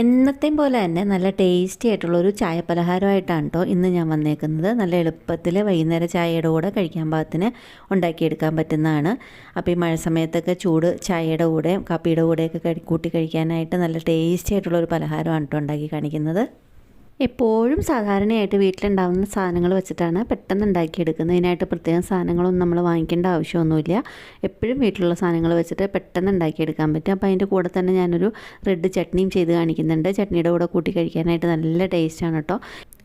എന്നത്തെയും പോലെ തന്നെ നല്ല ടേസ്റ്റി ആയിട്ടുള്ളൊരു ചായ പലഹാരമായിട്ടാണ് കേട്ടോ ഇന്ന് ഞാൻ വന്നേക്കുന്നത്. നല്ല എളുപ്പത്തിൽ വൈകുന്നേരം ചായയുടെ കൂടെ കഴിക്കാൻ പാകത്തിന് ഉണ്ടാക്കിയെടുക്കാൻ പറ്റുന്നതാണ്. അപ്പോൾ ഈ മഴ സമയത്തൊക്കെ ചൂട് ചായയുടെ കൂടെ കാപ്പിയുടെ കൂടെയൊക്കെ കൂട്ടി കഴിക്കാനായിട്ട് നല്ല ടേസ്റ്റി ആയിട്ടുള്ളൊരു പലഹാരമാണ് കേട്ടോ ഉണ്ടാക്കി കാണിക്കുന്നത്. എപ്പോഴും സാധാരണയായിട്ട് വീട്ടിലുണ്ടാകുന്ന സാധനങ്ങൾ വെച്ചിട്ടാണ് പെട്ടെന്ന് ഉണ്ടാക്കിയെടുക്കുന്നത്. ഇതിനായിട്ട് പ്രത്യേകം സാധനങ്ങളൊന്നും നമ്മൾ വാങ്ങിക്കേണ്ട ആവശ്യമൊന്നുമില്ല. എപ്പോഴും വീട്ടിലുള്ള സാധനങ്ങൾ വെച്ചിട്ട് പെട്ടെന്ന് ഉണ്ടാക്കിയെടുക്കാൻ പറ്റും. അപ്പോൾ അതിൻ്റെ കൂടെ തന്നെ ഞാനൊരു റെഡ് ചട്നിയും ചെയ്ത് കാണിക്കുന്നുണ്ട്. ചട്നിയുടെ കൂടെ കൂട്ടി കഴിക്കാനായിട്ട് നല്ല ടേസ്റ്റാണ് കേട്ടോ.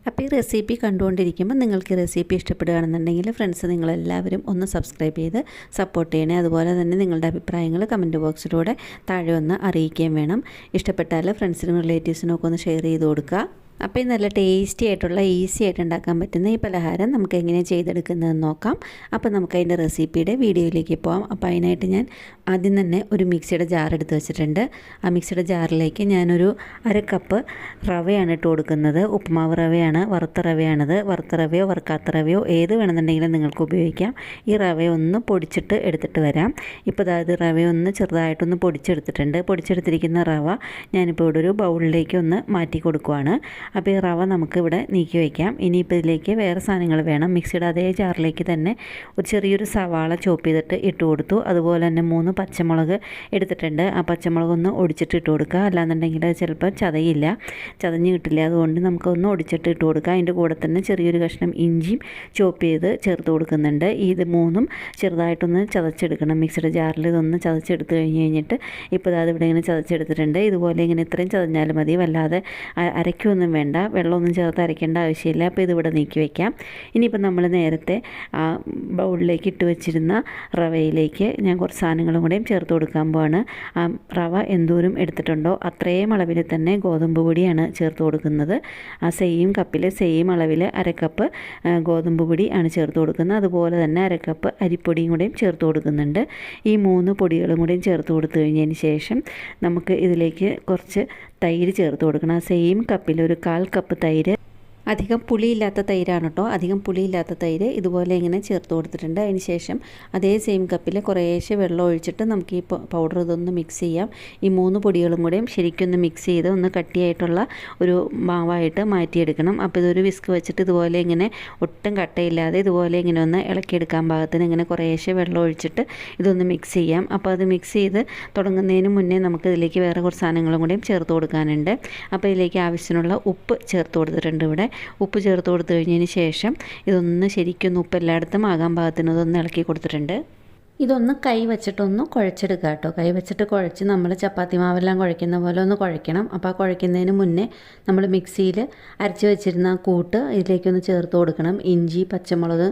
അപ്പോൾ ഈ റെസിപ്പി കണ്ടുകൊണ്ടിരിക്കുമ്പോൾ നിങ്ങൾക്ക് ഈ റെസിപ്പി ഇഷ്ടപ്പെടുകയാണെന്നുണ്ടെങ്കിൽ ഫ്രണ്ട്സ് നിങ്ങളെല്ലാവരും ഒന്ന് സബ്സ്ക്രൈബ് ചെയ്ത് സപ്പോർട്ട് ചെയ്യണേ. അതുപോലെ തന്നെ നിങ്ങളുടെ അഭിപ്രായങ്ങൾ കമൻറ്റ് ബോക്സിലൂടെ താഴെ ഒന്ന് അറിയിക്കുകയും വേണം. ഇഷ്ടപ്പെട്ടാൽ ഫ്രണ്ട്സിനും റിലേറ്റീവ്സിനും ഒക്കെ ഒന്ന് ഷെയർ ചെയ്ത് കൊടുക്കുക. അപ്പോൾ ഈ നല്ല ടേസ്റ്റി ആയിട്ടുള്ള ഈസി ആയിട്ട് ഉണ്ടാക്കാൻ പറ്റുന്ന ഈ പലഹാരം നമുക്ക് എങ്ങനെ ചെയ്തെടുക്കുന്നതെന്ന് നോക്കാം. അപ്പോൾ നമുക്ക് അതിൻ്റെ റെസിപ്പിയുടെ വീഡിയോയിലേക്ക് പോകാം. അപ്പോൾ അതിനായിട്ട് ഞാൻ ആദ്യം തന്നെ ഒരു മിക്സിയുടെ ജാർ എടുത്ത് വെച്ചിട്ടുണ്ട്. ആ മിക്സിയുടെ ജാറിലേക്ക് ഞാനൊരു 1/2 കപ്പ് റവയാണ് ഇട്ട് കൊടുക്കുന്നത്. ഉപ്പുമാവ് റവയാണ്, വറുത്ത റവയാണത്. വറുത്ത റവയോ വറുക്കാത്ത റവയോ ഏത് വേണമെന്നുണ്ടെങ്കിലും നിങ്ങൾക്ക് ഉപയോഗിക്കാം. ഈ റവയൊന്ന് പൊടിച്ചിട്ട് എടുത്തിട്ട് വരാം. ഇപ്പോൾ അതായത് റവയൊന്ന് ചെറുതായിട്ടൊന്ന് പൊടിച്ചെടുത്തിട്ടുണ്ട്. പൊടിച്ചെടുത്തിരിക്കുന്ന റവ ഞാനിപ്പോൾ ഇവിടെ ഒരു ബൗളിലേക്ക് ഒന്ന് മാറ്റി കൊടുക്കുവാണ്. അപ്പോൾ ഈ റവ നമുക്കിവിടെ നീക്കി വയ്ക്കാം. ഇനിയിപ്പോൾ ഇതിലേക്ക് വേറെ സാധനങ്ങൾ വേണം. മിക്സിയുടെ അതേ ജാറിലേക്ക് തന്നെ ഒരു ചെറിയൊരു സവാള ചോപ്പ് ചെയ്തിട്ട് ഇട്ട് കൊടുത്തു. അതുപോലെ തന്നെ 3 പച്ചമുളക് എടുത്തിട്ടുണ്ട്. ആ പച്ചമുളക് ഒന്ന് ഒടിച്ചിട്ട് ഇട്ട് കൊടുക്കുക. അല്ലാന്നുണ്ടെങ്കിൽ അത് ചിലപ്പോൾ ചതഞ്ഞ് കിട്ടില്ല. അതുകൊണ്ട് നമുക്കൊന്ന് ഒടിച്ചിട്ട് ഇട്ട് കൊടുക്കുക. അതിൻ്റെ കൂടെ തന്നെ ചെറിയൊരു കഷ്ണം ഇഞ്ചിയും ചോപ്പ് ചെയ്ത് ചേർത്ത് കൊടുക്കുന്നുണ്ട്. ഇത് 3ഉം ചെറുതായിട്ടൊന്ന് ചതച്ചെടുക്കണം. മിക്സിയുടെ ജാറിൽ ഇതൊന്ന് ചതച്ചെടുത്ത് കഴിഞ്ഞിട്ട് ഇപ്പോൾ അത് ഇവിടെ ഇങ്ങനെ ചതച്ചെടുത്തിട്ടുണ്ട്. ഇതുപോലെ ഇങ്ങനെ ഇത്രയും ചതഞ്ഞാലും മതി. വല്ലാതെ അരയ്ക്കൊന്നും വേണ്ട, വെള്ളമൊന്നും ചേർത്ത് അരയ്ക്കേണ്ട ആവശ്യമില്ല. അപ്പോൾ ഇതിവിടെ നീക്കി വയ്ക്കാം. ഇനിയിപ്പോൾ നമ്മൾ നേരത്തെ ആ ബൗളിലേക്ക് ഇട്ട് വെച്ചിരുന്ന റവയിലേക്ക് ഞാൻ കുറച്ച് സാധനങ്ങളും കൂടെയും ചേർത്ത് കൊടുക്കാൻ പോവാണ്. ആ റവ എന്തോരം എടുത്തിട്ടുണ്ടോ അത്രയും അളവിൽ തന്നെ ഗോതമ്പ് പൊടിയാണ് ചേർത്ത് കൊടുക്കുന്നത്. ആ സെയിം കപ്പിൽ സെയിം അളവിൽ 1/2 കപ്പ് ഗോതമ്പ് പൊടി ആണ് ചേർത്ത് കൊടുക്കുന്നത്. അതുപോലെ തന്നെ 1/2 കപ്പ് അരിപ്പൊടിയും കൂടെയും ചേർത്ത് കൊടുക്കുന്നുണ്ട്. ഈ 3 പൊടികളും കൂടെയും ചേർത്ത് കൊടുത്തു കഴിഞ്ഞതിന് ശേഷം നമുക്ക് ഇതിലേക്ക് കുറച്ച് തൈര് ചേർത്ത് കൊടുക്കണം. ആ സെയിം കപ്പിൽ ഒരു 1/4 കപ്പ് തൈര്, അധികം പുളിയില്ലാത്ത തൈരാണ് കേട്ടോ. അധികം പുളിയില്ലാത്ത തൈര് ഇതുപോലെ ഇങ്ങനെ ചേർത്ത് കൊടുത്തിട്ടുണ്ട്. അതിന് ശേഷം അതേ സെയിം കപ്പിൽ കുറേശ്ശെ വെള്ളം ഒഴിച്ചിട്ട് നമുക്ക് ഈ പൗഡർ ഇതൊന്ന് മിക്സ് ചെയ്യാം. ഈ 3 പൊടികളും കൂടെയും ശരിക്കൊന്ന് മിക്സ് ചെയ്ത് ഒന്ന് കട്ടിയായിട്ടുള്ള ഒരു മാവായിട്ട് മാറ്റിയെടുക്കണം. അപ്പോൾ ഇതൊരു വിസ്ക് വെച്ചിട്ട് ഇതുപോലെ ഇങ്ങനെ ഒട്ടും കട്ടയില്ലാതെ ഇതുപോലെ ഇങ്ങനെ ഒന്ന് ഇളക്കിയെടുക്കാൻ പാകത്തിന് ഇങ്ങനെ കുറേശ്ശെ വെള്ളം ഒഴിച്ചിട്ട് ഇതൊന്ന് മിക്സ് ചെയ്യാം. അപ്പോൾ അത് മിക്സ് ചെയ്ത് തുടങ്ങുന്നതിന് മുന്നേ നമുക്ക് ഇതിലേക്ക് വേറെ കുറച്ച് സാധനങ്ങളും കൂടെയും ചേർത്ത് കൊടുക്കാനുണ്ട്. അപ്പോൾ ഇതിലേക്ക് ആവശ്യത്തിനുള്ള ഉപ്പ് ചേർത്ത് കൊടുത്തിട്ടുണ്ട്. ഇവിടെ ഉപ്പ് ചേർത്ത് കൊടുത്തു കഴിഞ്ഞതിന് ശേഷം ഇതൊന്ന് ശരിക്കൊന്ന് ഉപ്പ് എല്ലായിടത്തും ആകാൻ പാകത്തിന് ഇതൊന്ന് ഇളക്കി കൊടുത്തിട്ടുണ്ട്. ഇതൊന്ന് കൈ വെച്ചിട്ടൊന്ന് കുഴച്ചെടുക്കുക കേട്ടോ. കൈ വെച്ചിട്ട് കുഴച്ച് നമ്മൾ ചപ്പാത്തി മാവെല്ലാം കുഴയ്ക്കുന്ന പോലെ ഒന്ന് കുഴയ്ക്കണം. അപ്പോൾ ആ കുഴയ്ക്കുന്നതിന് മുന്നേ നമ്മൾ മിക്സിയിൽ അരച്ച് വെച്ചിരുന്ന കൂട്ട് ഇതിലേക്കൊന്ന് ചേർത്ത് കൊടുക്കണം. ഇഞ്ചി, പച്ചമുളക്,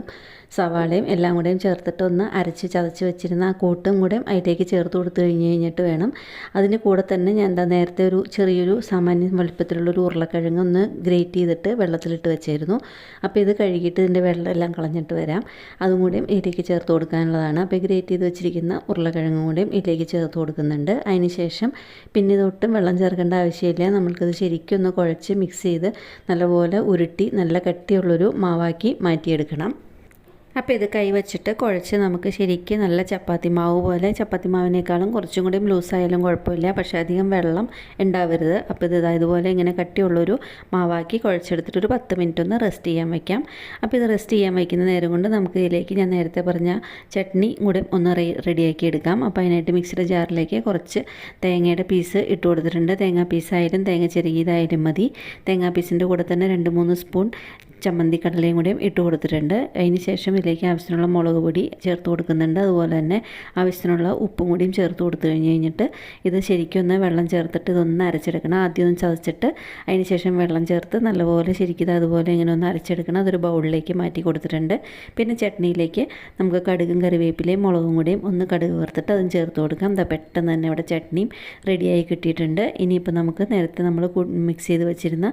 സവാളയും എല്ലാം കൂടെയും ചേർത്തിട്ട് ഒന്ന് അരച്ച് ചതച്ച് വെച്ചിരുന്ന ആ കൂട്ടും കൂടെയും അതിലേക്ക് ചേർത്ത് കൊടുത്തു കഴിഞ്ഞിട്ട് വേണം. അതിന് കൂടെ തന്നെ ഞാൻ നേരത്തെ ഒരു ചെറിയൊരു സാമാന്യ വലുപ്പത്തിലുള്ളൊരു ഉരുളക്കിഴങ്ങ് ഒന്ന് ഗ്രേറ്റ് ചെയ്തിട്ട് വെള്ളത്തിലിട്ട് വെച്ചായിരുന്നു. അപ്പോൾ ഇത് കഴുകിയിട്ട് ഇതിൻ്റെ വെള്ളം എല്ലാം കളഞ്ഞിട്ട് വരാം. അതും കൂടെയും ഇതിലേക്ക് ചേർത്ത് കൊടുക്കാനുള്ളതാണ്. അപ്പോൾ ഗ്രേറ്റ് ചെയ്ത് വെച്ചിരിക്കുന്ന ഉരുളക്കിഴങ്ങും കൂടെയും ഇതിലേക്ക് ചേർത്ത് കൊടുക്കുന്നുണ്ട്. അതിന് ശേഷം പിന്നെ ഇതൊട്ടും വെള്ളം ചേർക്കേണ്ട ആവശ്യമില്ല. നമ്മൾക്കിത് ശരിക്കും ഒന്ന് കുഴച്ച് മിക്സ് ചെയ്ത് നല്ലപോലെ ഉരുട്ടി നല്ല കട്ടിയുള്ളൊരു മാവാക്കി മാറ്റിയെടുക്കണം. അപ്പോൾ ഇത് കൈ വെച്ചിട്ട് കുഴച്ച് നമുക്ക് ശരിക്കും നല്ല ചപ്പാത്തി മാവ് പോലെ, ചപ്പാത്തി മാവിനേക്കാളും കുറച്ചും കൂടി ലൂസായാലും കുഴപ്പമില്ല, പക്ഷേ അധികം വെള്ളം ഉണ്ടാവരുത്. അപ്പോൾ ഇത് ഇതുപോലെ ഇങ്ങനെ കട്ടിയുള്ളൊരു മാവാക്കി കുഴച്ചെടുത്തിട്ട് ഒരു 10 മിനിറ്റ് ഒന്ന് റെസ്റ്റ് ചെയ്യാൻ വയ്ക്കാം. അപ്പോൾ ഇത് റെസ്റ്റ് ചെയ്യാൻ വയ്ക്കുന്ന നേരം കൊണ്ട് നമുക്ക് ഇതിലേക്ക് ഞാൻ നേരത്തെ പറഞ്ഞ ചട്നി കൂടെ ഒന്ന് റെഡിയാക്കി എടുക്കാം. അപ്പോൾ അതിനായിട്ട് മിക്സിയുടെ ജാറിലേക്ക് കുറച്ച് തേങ്ങയുടെ പീസ് ഇട്ട് കൊടുത്തിട്ടുണ്ട്. തേങ്ങാ പീസായാലും തേങ്ങ ചെറുകിയതായാലും മതി. തേങ്ങാ പീസിൻ്റെ കൂടെ തന്നെ 2-3 സ്പൂൺ ചമ്മന്തി കടലയും കൂടെയും ഇട്ട് കൊടുത്തിട്ടുണ്ട്. അതിന് ശേഷം ഇതിലേക്ക് ആവശ്യത്തിനുള്ള മുളക് പൊടി ചേർത്ത് കൊടുക്കുന്നുണ്ട്. അതുപോലെ തന്നെ ആവശ്യത്തിനുള്ള ഉപ്പും കൂടിയും ചേർത്ത് കൊടുത്തു കഴിഞ്ഞിട്ട് ഇത് ശരിക്കും ഒന്ന് വെള്ളം ചേർത്തിട്ട് ഇതൊന്ന് അരച്ചെടുക്കണം. ആദ്യം ഒന്ന് ചതച്ചിട്ട് അതിന് ശേഷം വെള്ളം ചേർത്ത് നല്ലപോലെ ശരിക്കും അതുപോലെ ഇങ്ങനെ ഒന്ന് അരച്ചെടുക്കണം. അതൊരു ബൗളിലേക്ക് മാറ്റി കൊടുത്തിട്ടുണ്ട്. പിന്നെ ചട്നിയിലേക്ക് നമുക്ക് കടുകും കറിവേപ്പിലയും മുളകും കൂടിയും ഒന്ന് കടുക് വറുത്തിട്ട് അതും ചേർത്ത് കൊടുക്കാം. എന്താ പെട്ടെന്ന് തന്നെ ഇവിടെ ചട്നിയും റെഡിയായി കിട്ടിയിട്ടുണ്ട്. ഇനിയിപ്പോൾ നമുക്ക് നേരത്തെ നമ്മൾ മിക്സ് ചെയ്ത് വെച്ചിരുന്ന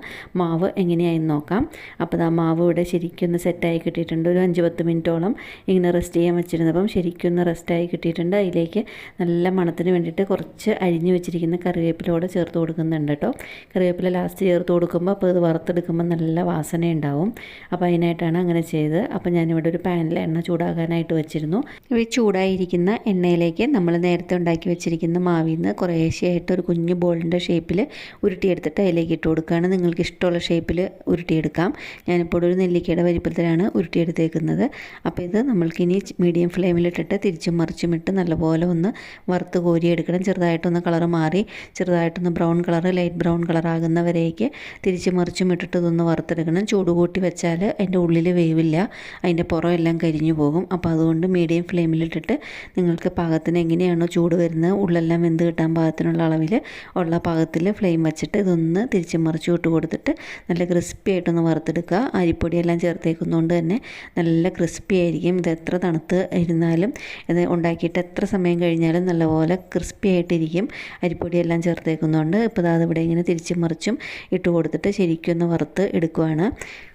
മാവ് എങ്ങനെയായെന്ന് നോക്കാം. അപ്പോൾ മാവ് ഇവിടെ ശരിക്കും ഒന്ന് സെറ്റായി കിട്ടിയിട്ടുണ്ട്. ഒരു 5-10 മിനിറ്റ് മിനിറ്റോളം ഇങ്ങനെ റെസ്റ്റ് ചെയ്യാൻ വെച്ചിരുന്നപ്പം ശരിക്കും ഒന്ന് റെസ്റ്റായി കിട്ടിയിട്ടുണ്ട്. അതിലേക്ക് നല്ല മണത്തിന് വേണ്ടിയിട്ട് കുറച്ച് അരിഞ്ഞു വെച്ചിരിക്കുന്ന കറിവേപ്പിലൂടെ ചേർത്ത് കൊടുക്കുന്നുണ്ട് കേട്ടോ. കറിവേപ്പില ലാസ്റ്റ് ചേർത്ത് കൊടുക്കുമ്പോൾ അപ്പോൾ ഇത് വറുത്തെടുക്കുമ്പോൾ നല്ല വാസന ഉണ്ടാവും. അപ്പോൾ അതിനായിട്ടാണ് അങ്ങനെ ചെയ്തത്. അപ്പോൾ ഞാനിവിടെ ഒരു പാനിൽ എണ്ണ ചൂടാകാനായിട്ട് വെച്ചിരുന്നു. ഈ ചൂടായിരിക്കുന്ന എണ്ണയിലേക്ക് നമ്മൾ നേരത്തെ ഉണ്ടാക്കി വെച്ചിരിക്കുന്ന മാവിൽ നിന്ന് കുറേശ്ശെയായിട്ട് ഒരു കുഞ്ഞു ബോളിൻ്റെ ഷേപ്പിൽ ഉരുട്ടിയെടുത്തിട്ട് അതിലേക്ക് ഇട്ട് കൊടുക്കുകയാണ്. നിങ്ങൾക്ക് ഇഷ്ടമുള്ള ഷേപ്പിൽ ഉരുട്ടിയെടുക്കാം. ഞാനിപ്പോൾ ഒരു നെല്ലിക്കയുടെ വലിപ്പത്തിലാണ് ഉരുട്ടിയെടുത്തേക്കുന്നത്. അപ്പോൾ ഇത് നമ്മൾക്കിനി മീഡിയം ഫ്ലെയിമിലിട്ടിട്ട് തിരിച്ചും മറിച്ചും ഇട്ട് നല്ലപോലെ ഒന്ന് വറുത്ത് കോരിയെടുക്കണം. ചെറുതായിട്ടൊന്ന് കളറ് മാറി ചെറുതായിട്ടൊന്ന് ബ്രൗൺ കളർ ലൈറ്റ് ബ്രൗൺ കളറാകുന്നവരേക്ക് തിരിച്ചും മറിച്ചും ഇട്ടിട്ട് ഇതൊന്ന് വറുത്തെടുക്കണം. ചൂട് കൂട്ടി വെച്ചാൽ അതിൻ്റെ ഉള്ളിൽ വേവില്ല, അതിൻ്റെ പുറം എല്ലാം കരിഞ്ഞു പോകും. അപ്പോൾ അതുകൊണ്ട് മീഡിയം ഫ്ലെയിമിലിട്ടിട്ട് നിങ്ങൾക്ക് പാകത്തിന് എങ്ങനെയാണോ ചൂട് വരുന്നത് ഉള്ളെല്ലാം വെന്ത് കിട്ടാൻ പാകത്തിനുള്ള അളവിൽ ഉള്ള പാകത്തിൽ ഫ്ലെയിം വെച്ചിട്ട് ഇതൊന്ന് തിരിച്ചും മറിച്ചും ഇട്ട് കൊടുത്തിട്ട് നല്ല ക്രിസ്പി ആയിട്ടൊന്ന് വറുത്തെടുക്കുക. അരിപ്പൊടിയെല്ലാം ചേർത്തേക്കുന്നതുകൊണ്ട് തന്നെ നല്ല ക്രിസ്പി ആയിരിക്കും. ഇത് എത്ര തണുത്ത് ഇരുന്നാലും ഇത് ഉണ്ടാക്കിയിട്ട് എത്ര സമയം കഴിഞ്ഞാലും നല്ലപോലെ ക്രിസ്പി ആയിട്ടിരിക്കും, അരിപ്പൊടിയെല്ലാം ചേർത്തേക്കുന്നതുകൊണ്ട്. ഇപ്പോൾ അതിവിടെ ഇങ്ങനെ തിരിച്ചും മറിച്ചും ഇട്ട് കൊടുത്തിട്ട് ശരിക്കും ഒന്ന് വറുത്ത് എടുക്കുകയാണ്.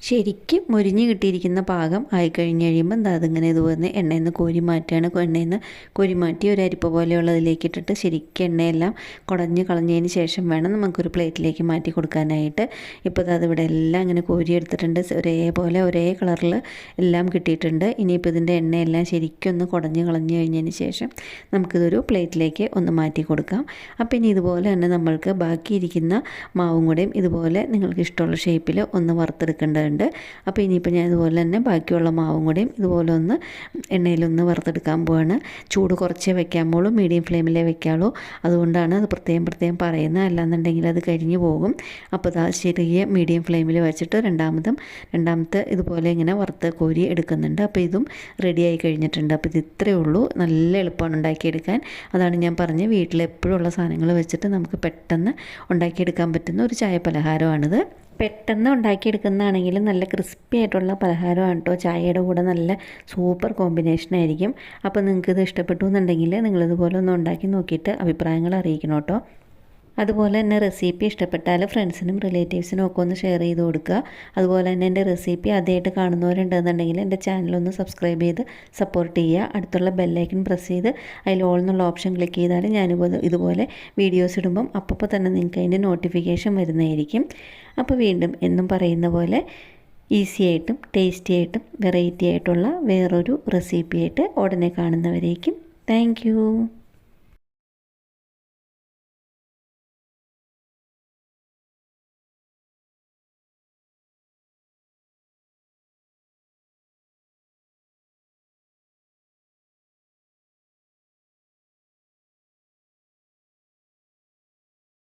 ശരിക്കും മൊരിഞ്ഞ് കിട്ടിയിരിക്കുന്ന പാകം ആയിക്കഴിഞ്ഞ് കഴിയുമ്പോൾ അതിങ്ങനെ ഇതുപോലെ എണ്ണയിൽ നിന്ന് കോരി മാറ്റുകയാണ്. എണ്ണയിൽ നിന്ന് കോരി മാറ്റി ഒരു അരിപ്പ പോലെയുള്ളതിലേക്ക് ഇട്ടിട്ട് ശരിക്കും എണ്ണയെല്ലാം കുടഞ്ഞ് കളഞ്ഞതിന് ശേഷം വേണം നമുക്കൊരു പ്ലേറ്റിലേക്ക് മാറ്റി കൊടുക്കാനായിട്ട്. ഇപ്പോൾ അതിവിടെ എല്ലാം ഇങ്ങനെ കോരി എടുത്തിട്ടുണ്ട്. ഒരേപോലെ ഒരേ കളറിൽ എല്ലാം കിട്ടിയിട്ടുണ്ട്. ഇനിയിപ്പോൾ ഇതിൻ്റെ എണ്ണയെല്ലാം ശരിക്കും ഒന്ന് കുടഞ്ഞ് കളഞ്ഞ് കഴിഞ്ഞതിന് ശേഷം നമുക്കിതൊരു പ്ലേറ്റിലേക്ക് ഒന്ന് മാറ്റി കൊടുക്കാം. അപ്പോൾ ഇനി ഇതുപോലെ തന്നെ നമ്മൾക്ക് ബാക്കിയിരിക്കുന്ന മാവും കൂടെയും ഇതുപോലെ നിങ്ങൾക്ക് ഇഷ്ടമുള്ള ഷേപ്പിൽ ഒന്ന് വറുത്തെടുക്കേണ്ടതുണ്ട്. അപ്പോൾ ഇനിയിപ്പോൾ ഞാൻ ഇതുപോലെ തന്നെ ബാക്കിയുള്ള മാവും കൂടെയും ഇതുപോലെ ഒന്ന് എണ്ണയിലൊന്ന് വറുത്തെടുക്കാൻ പോവാണ്. ചൂട് കുറച്ചേ വയ്ക്കാമുള്ളൂ, മീഡിയം ഫ്ലെയിമിലേ വയ്ക്കാവുള്ളൂ. അതുകൊണ്ടാണ് അത് പ്രത്യേകം പറയുന്നത്, അല്ലാന്നുണ്ടെങ്കിൽ അത് കരിഞ്ഞു പോകും. അപ്പോൾ അത് ചെറിയ മീഡിയം ഫ്ലെയിമിൽ വെച്ചിട്ട് രണ്ടാമത്തെ ഇതുപോലെ ഇങ്ങനെ വറുത്ത് കോരി എടുക്കുന്നുണ്ട്. അപ്പോൾ ഇതും റെഡിയായി കഴിഞ്ഞിട്ടുണ്ട്. അപ്പോൾ ഇത് ഇത്രയേ ഉള്ളൂ, നല്ല എളുപ്പമാണ് ഉണ്ടാക്കിയെടുക്കാൻ. അതാണ് ഞാൻ പറഞ്ഞത്, വീട്ടിലെപ്പോഴുള്ള സാധനങ്ങൾ വെച്ചിട്ട് നമുക്ക് പെട്ടെന്ന് ഉണ്ടാക്കിയെടുക്കാൻ പറ്റുന്ന ഒരു ചായ പലഹാരമാണിത്. പെട്ടെന്ന് ഉണ്ടാക്കിയെടുക്കുന്നതാണെങ്കിലും നല്ല ക്രിസ്പി ആയിട്ടുള്ള പലഹാരമാണ് കേട്ടോ. ചായയുടെ കൂടെ നല്ല സൂപ്പർ കോമ്പിനേഷനായിരിക്കും. അപ്പോൾ നിങ്ങൾക്കിത് ഇഷ്ടപ്പെട്ടു എന്നുണ്ടെങ്കിൽ നിങ്ങളിതുപോലെ ഒന്ന് ഉണ്ടാക്കി നോക്കിയിട്ട് അഭിപ്രായങ്ങൾ അറിയിക്കണം കേട്ടോ. അതുപോലെ തന്നെ റെസിപ്പി ഇഷ്ടപ്പെട്ടാൽ ഫ്രണ്ട്സിനും റിലേറ്റീവ്സിനും ഒക്കെ ഒന്ന് ഷെയർ ചെയ്ത് കൊടുക്കുക. അതുപോലെ തന്നെ എൻ്റെ റെസിപ്പി ആദ്യമായിട്ട് കാണുന്നവരുണ്ടെന്നുണ്ടെങ്കിൽ എൻ്റെ ചാനലൊന്ന് സബ്സ്ക്രൈബ് ചെയ്ത് സപ്പോർട്ട് ചെയ്യുക. അടുത്തുള്ള ബെല്ലൈക്കൺ പ്രസ് ചെയ്ത് അതിൽ ഓൾ എന്നുള്ള ഓപ്ഷൻ ക്ലിക്ക് ചെയ്താൽ ഇതുപോലെ വീഡിയോസ് ഇടുമ്പം അപ്പോൾ തന്നെ നിങ്ങൾക്ക് അതിൻ്റെ നോട്ടിഫിക്കേഷൻ വരുന്നതായിരിക്കും. അപ്പോൾ വീണ്ടും എന്നും പറയുന്ന പോലെ ഈസി ആയിട്ടും ടേസ്റ്റി ആയിട്ടും വെറൈറ്റി ആയിട്ടുള്ള വേറൊരു റെസിപ്പിയായിട്ട് ഉടനെ കാണുന്നവരേക്കും താങ്ക് യു.